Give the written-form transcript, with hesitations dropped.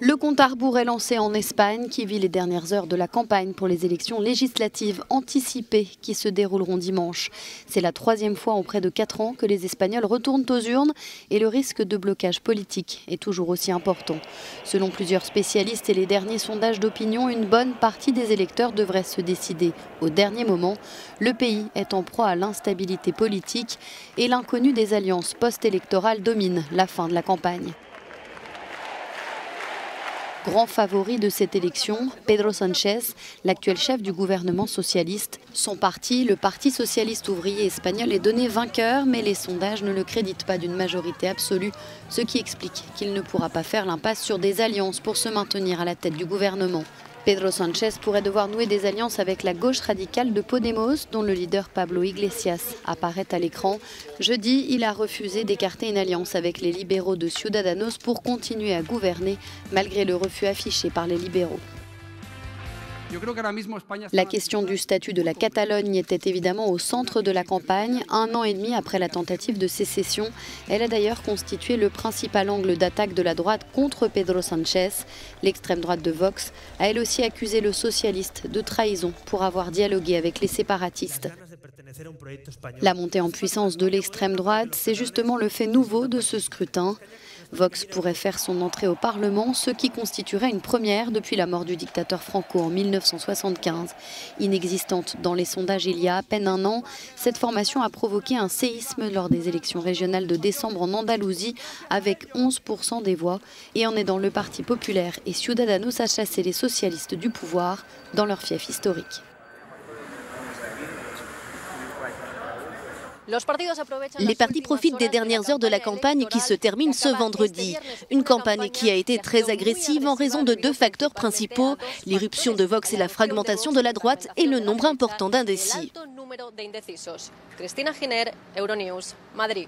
Le compte à rebours est lancé en Espagne, qui vit les dernières heures de la campagne pour les élections législatives anticipées qui se dérouleront dimanche. C'est la troisième fois en près de 4 ans que les Espagnols retournent aux urnes et le risque de blocage politique est toujours aussi important. Selon plusieurs spécialistes et les derniers sondages d'opinion, une bonne partie des électeurs devraient se décider au dernier moment. Le pays est en proie à l'instabilité politique et l'inconnu des alliances post-électorales domine la fin de la campagne. Grand favori de cette élection, Pedro Sánchez, l'actuel chef du gouvernement socialiste. Son parti, le Parti socialiste ouvrier espagnol, est donné vainqueur, mais les sondages ne le créditent pas d'une majorité absolue, ce qui explique qu'il ne pourra pas faire l'impasse sur des alliances pour se maintenir à la tête du gouvernement. Pedro Sánchez pourrait devoir nouer des alliances avec la gauche radicale de Podemos, dont le leader Pablo Iglesias apparaît à l'écran. Jeudi, il a refusé d'écarter une alliance avec les libéraux de Ciudadanos pour continuer à gouverner, malgré le refus affiché par les libéraux. La question du statut de la Catalogne était évidemment au centre de la campagne. 1 an et demi après la tentative de sécession, elle a d'ailleurs constitué le principal angle d'attaque de la droite contre Pedro Sánchez. L'extrême droite de Vox a elle aussi accusé le socialiste de trahison pour avoir dialogué avec les séparatistes. La montée en puissance de l'extrême droite, c'est justement le fait nouveau de ce scrutin. Vox pourrait faire son entrée au Parlement, ce qui constituerait une première depuis la mort du dictateur Franco en 1975. Inexistante dans les sondages il y a à peine 1 an, cette formation a provoqué un séisme lors des élections régionales de décembre en Andalousie avec 11% des voix et en aidant le Parti populaire et Ciudadanos à chasser les socialistes du pouvoir dans leur fief historique. Les partis profitent des dernières heures de la campagne qui se termine ce vendredi. Une campagne qui a été très agressive en raison de 2 facteurs principaux, l'irruption de Vox et la fragmentation de la droite et le nombre important d'indécis. Cristina Giner, Euronews, Madrid.